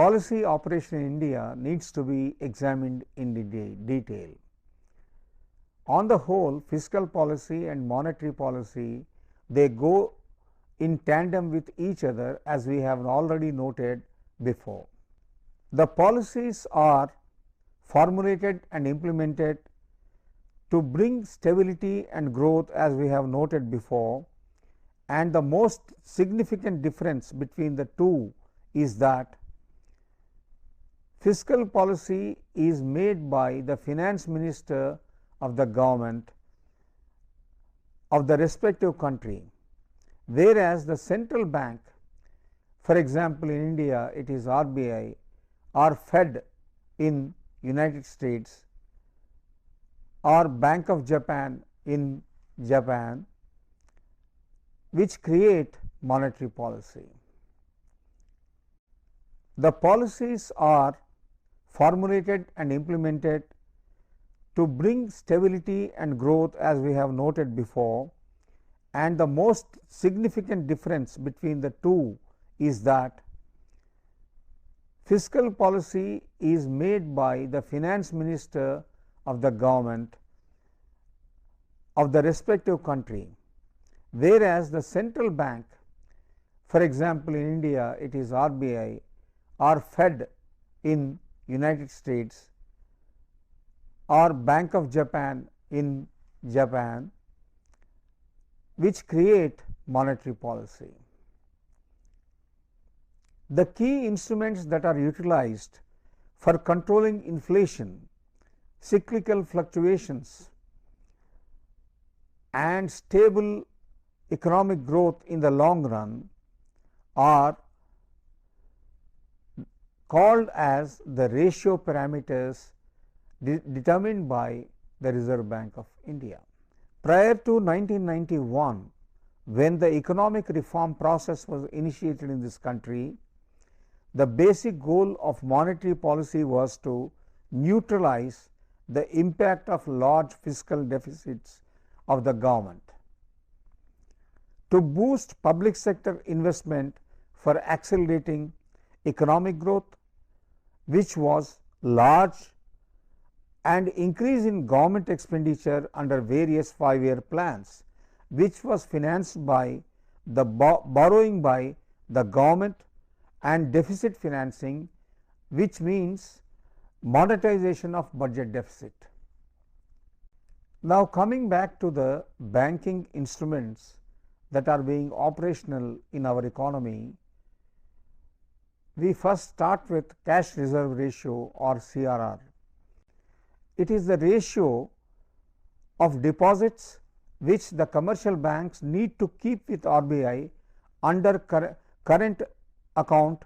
policy operation in India needs to be examined in detail. On the whole, fiscal policy and monetary policy, they go in tandem with each other, as we have already noted before. The policies are formulated and implemented to bring stability and growth, as we have noted before, and the most significant difference between the two is that fiscal policy is made by the finance minister of the government of the respective country, whereas the central bank, for example, in India it is RBI or Fed in United States or Bank of Japan in Japan, which create monetary policy. The policies are formulated and implemented to bring stability and growth, as we have noted before, and the most significant difference between the two is that fiscal policy is made by the finance minister of the government of the respective country, whereas the central bank, for example, in India it is RBI or Fed in United States or Bank of Japan in Japan, which create monetary policy. The key instruments that are utilized for controlling inflation, cyclical fluctuations and stable economic growth in the long run are called as the ratio parameters determined by the Reserve Bank of India. Prior to 1991, when the economic reform process was initiated in this country, the basic goal of monetary policy was to neutralize the impact of large fiscal deficits of the government, to boost public sector investment for accelerating economic growth, which was large, and increase in government expenditure under various 5-year plans, which was financed by the borrowing by the government and deficit financing, which means monetization of budget deficit. Now, coming back to the banking instruments that are being operational in our economy, we first start with cash reserve ratio or CRR. It is the ratio of deposits which the commercial banks need to keep with RBI under current account,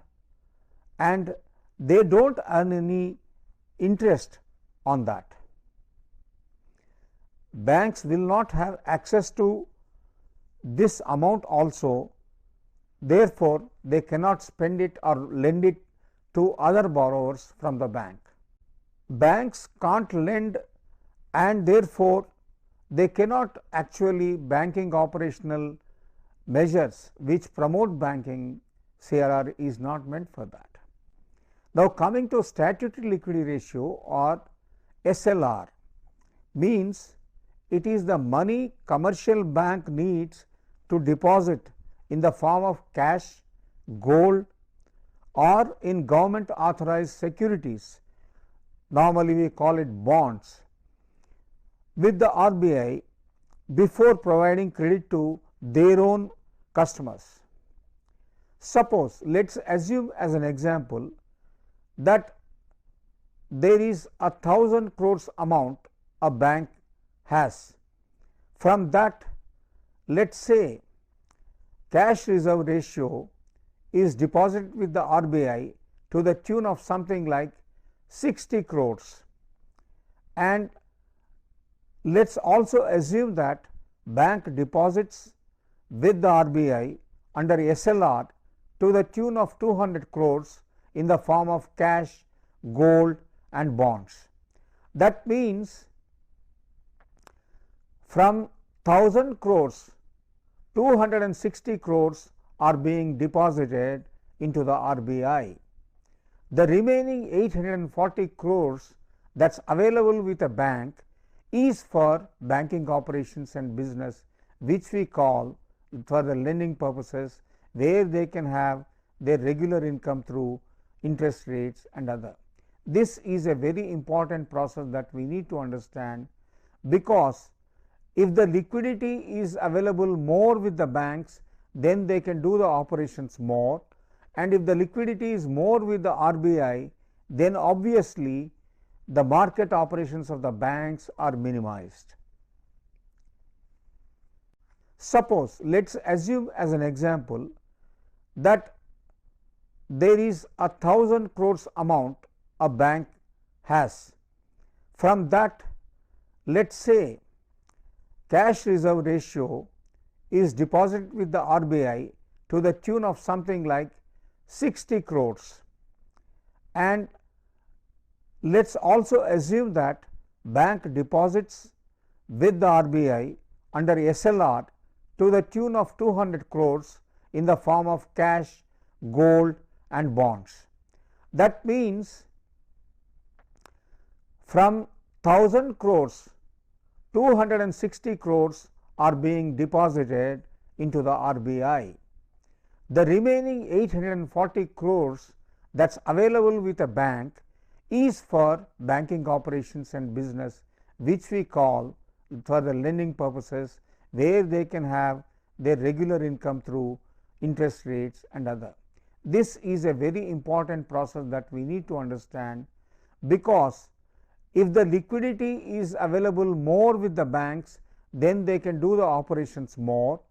and they do not earn any interest on that. Banks will not have access to this amount also, therefore, they cannot spend it or lend it to other borrowers from the bank. Banks can't lend, and therefore, they cannot actually banking operational measures which promote banking. CRR is not meant for that. Now, coming to statutory liquidity ratio or SLR, means it is the money commercial bank needs to deposit in the form of cash, gold or in government authorized securities, normally we call it bonds, with the RBI before providing credit to their own customers. Suppose, let us assume as an example that there is 1,000 crores amount a bank has. From that, let us say cash reserve ratio is deposited with the RBI to the tune of something like 60 crores, and let us also assume that bank deposits with the RBI under SLR to the tune of 200 crores in the form of cash, gold and bonds. That means from 1,000 crores, 260 crores are being deposited into the RBI. The remaining 840 crores that's available with a bank is for banking operations and business, which we call for the lending purposes, where they can have their regular income through interest rates and other. This is a very important process that we need to understand, because if the liquidity is available more with the banks, then they can do the operations more, and if the liquidity is more with the RBI, then obviously the market operations of the banks are minimized. Suppose, let us assume as an example that there is 1,000 crores amount a bank has. From that, let us say cash reserve ratio is deposited with the RBI to the tune of something like 60 crores, and let us also assume that bank deposits with the RBI under SLR to the tune of 200 crores in the form of cash, gold and bonds. That means from 1,000 crores, 260 crores are being deposited into the RBI. The remaining 840 crores that's available with a bank is for banking operations and business, which we call for the lending purposes, where they can have their regular income through interest rates and other. This is a very important process that we need to understand, because if the liquidity is available more with the banks, then they can do the operations more,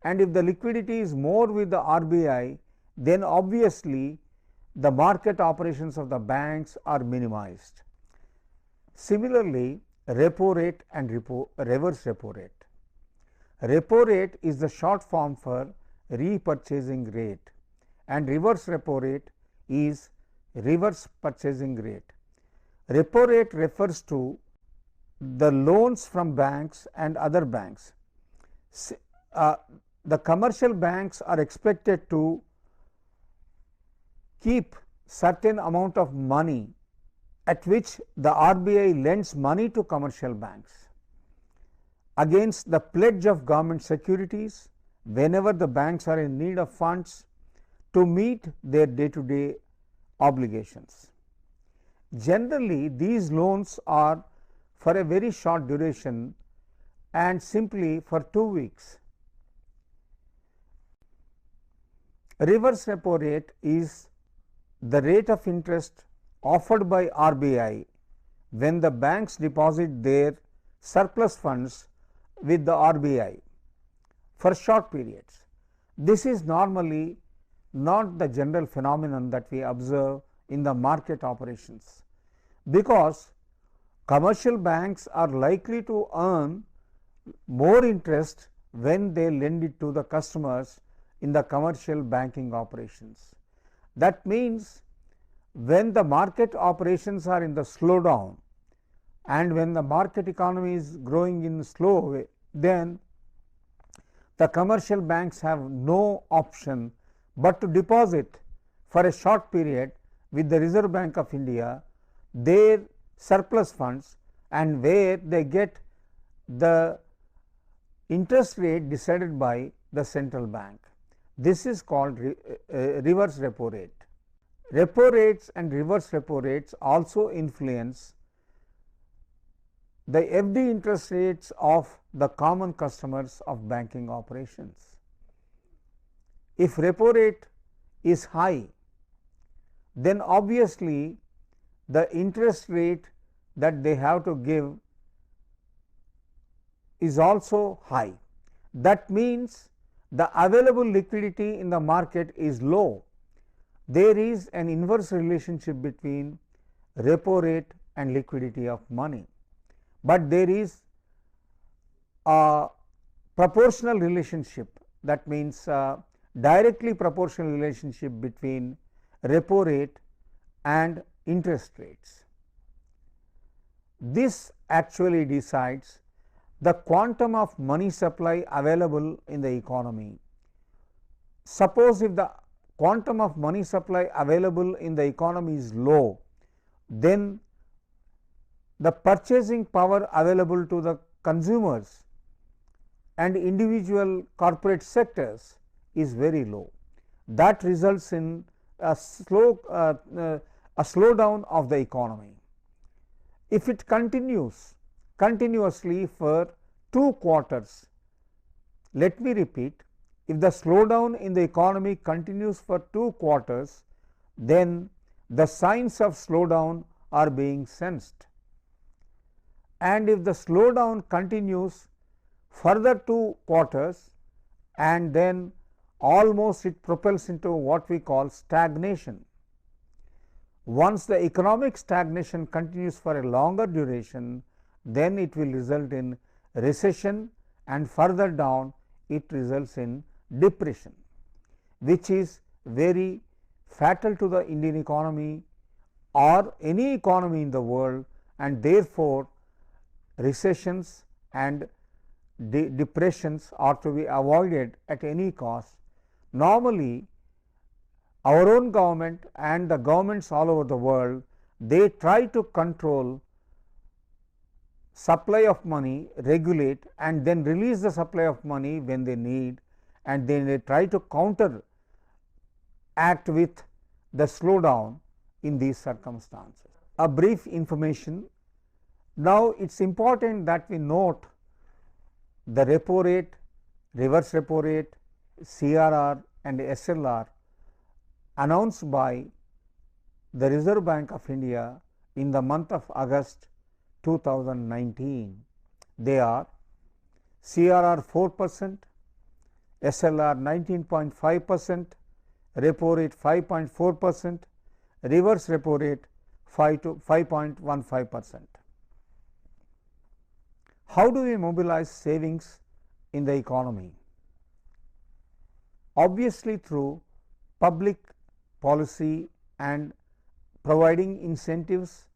and if the liquidity is more with the RBI, then obviously the market operations of the banks are minimized. Similarly, repo rate and reverse repo rate. Repo rate is the short form for repurchasing rate, and reverse repo rate is reverse purchasing rate. Repo rate refers to the loans from banks and other banks. The commercial banks are expected to keep certain amount of money at which the RBI lends money to commercial banks against the pledge of government securities whenever the banks are in need of funds to meet their day-to-day obligations. Generally, these loans are for a very short duration and simply for 2 weeks. Reverse repo rate is the rate of interest offered by RBI when the banks deposit their surplus funds with the RBI for short periods. This is normally not the general phenomenon that we observe in the market operations, because commercial banks are likely to earn more interest when they lend it to the customers in the commercial banking operations. That means when the market operations are in the slowdown and when the market economy is growing in slow way, then the commercial banks have no option but to deposit for a short period with the Reserve Bank of India their surplus funds, and where they get the interest rate decided by the central bank. This is called reverse repo rate. Repo rates and reverse repo rates also influence the FD interest rates of the common customers of banking operations. If repo rate is high, then obviously the interest rate that they have to give is also high. That means the available liquidity in the market is low. There is an inverse relationship between repo rate and liquidity of money, but there is a proportional relationship, that means directly proportional relationship between repo rate and interest rates. This actually decides the quantum of money supply available in the economy. Suppose if the quantum of money supply available in the economy is low, then the purchasing power available to the consumers and individual corporate sectors is very low. That results in a slowdown of the economy. If it continues continuously for 2 quarters, let me repeat, if the slowdown in the economy continues for 2 quarters, then the signs of slowdown are being sensed. And if the slowdown continues further 2 quarters, and then almost it propels into what we call stagnation. Once the economic stagnation continues for a longer duration, then it will result in recession, and further down it results in depression, which is very fatal to the Indian economy or any economy in the world, and therefore, recessions and depressions are to be avoided at any cost. Normally, our own government and the governments all over the world, they try to control supply of money, regulate, and then release the supply of money when they need, and then they try to counteract with the slowdown in these circumstances. A brief information. Now, it is important that we note the repo rate, reverse repo rate, CRR and SLR announced by the Reserve Bank of India in the month of August 2019. They are CRR 4%, SLR 19.5%, repo rate 5.4%, reverse repo rate 5.15%. How do we mobilize savings in the economy? Obviously, through public policy and providing incentives,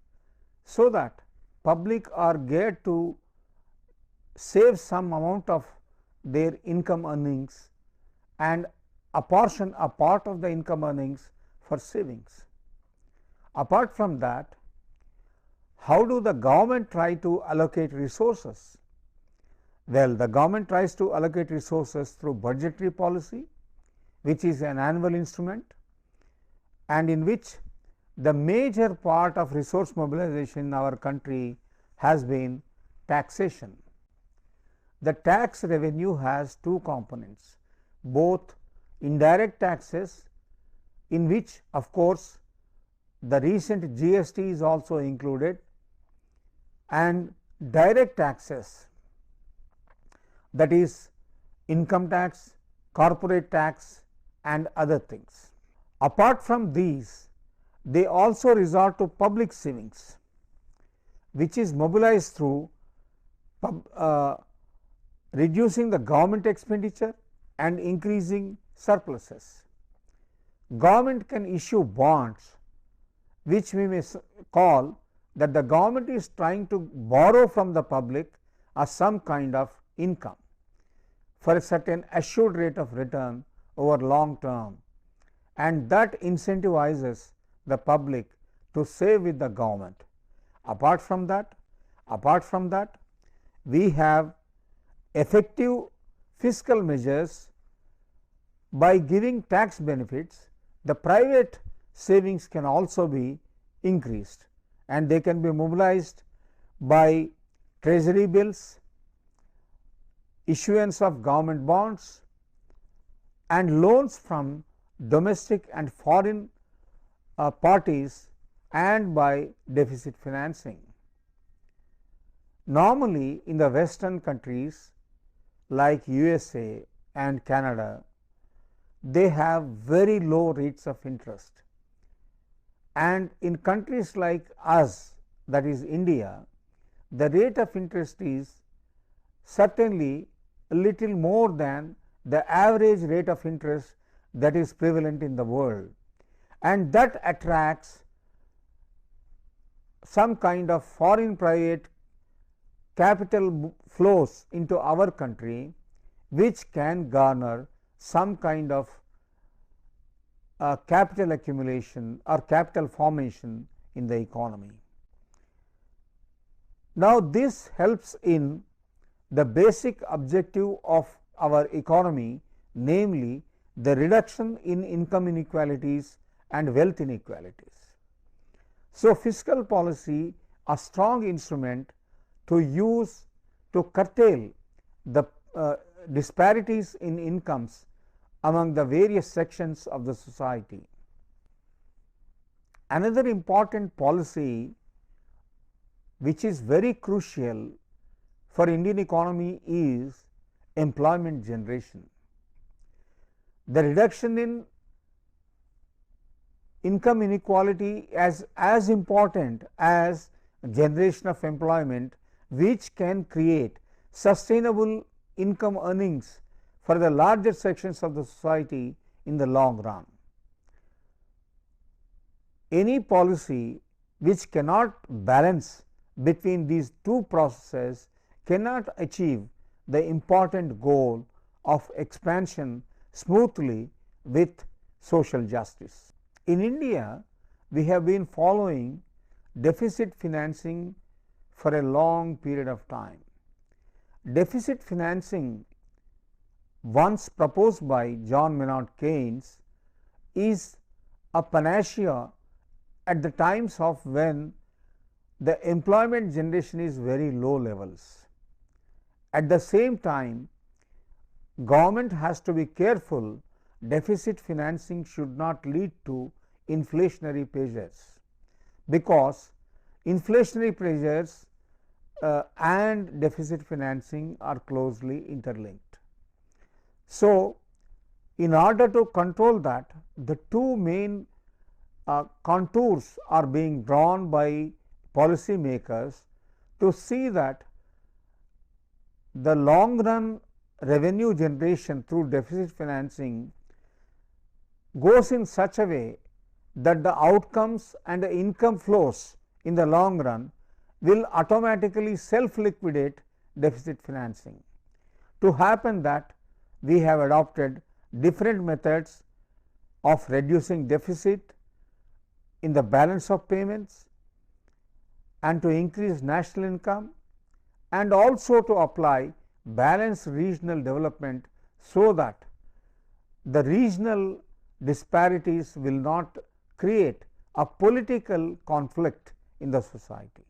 so that public are geared to save some amount of their income earnings and apportion a part of the income earnings for savings. Apart from that, how do the government try to allocate resources? Well, the government tries to allocate resources through budgetary policy, which is an annual instrument, and in which the major part of resource mobilization in our country has been taxation. The tax revenue has two components, both indirect taxes, in which of course the recent GST is also included, and direct taxes, that is income tax, corporate tax and other things. Apart from these, they also resort to public savings, which is mobilized through reducing the government expenditure and increasing surpluses. Government can issue bonds, which we may call that the government is trying to borrow from the public as some kind of income for a certain assured rate of return over long term, and that incentivizes the public to save with the government. Apart from that, we have effective fiscal measures. By giving tax benefits, the private savings can also be increased, and they can be mobilized by treasury bills, issuance of government bonds and loans from domestic and foreign parties, and by deficit financing. Normally, in the Western countries like USA and Canada, they have very low rates of interest, and in countries like us, that is India, the rate of interest is certainly a little more than the average rate of interest that is prevalent in the world, and that attracts some kind of foreign private capital flows into our country, which can garner some kind of capital accumulation or capital formation in the economy. Now, this helps in the basic objective of our economy, namely the reduction in income inequalities and wealth inequalities. So, fiscal policy a strong instrument to use to curtail the disparities in incomes among the various sections of the society. Another important policy which is very crucial for Indian economy is employment generation. The reduction in income inequality as important as generation of employment, which can create sustainable income earnings for the larger sections of the society in the long run. Any policy which cannot balance between these two processes cannot achieve the important goal of expansion smoothly with social justice. In India, we have been following deficit financing for a long period of time. Deficit financing, once proposed by John Maynard Keynes, is a panacea at the times of when the employment generation is very low levels. At the same time, government has to be careful. Deficit financing should not lead to inflationary pressures, because inflationary pressures and deficit financing are closely interlinked. So, in order to control that, the two main contours are being drawn by policy makers to see that the long run revenue generation through deficit financing goes in such a way that the outcomes and the income flows in the long run will automatically self liquidate deficit financing. To happen that, we have adopted different methods of reducing deficit in the balance of payments and to increase national income, and also to apply balanced regional development, so that the regional disparities will not create a political conflict in the society.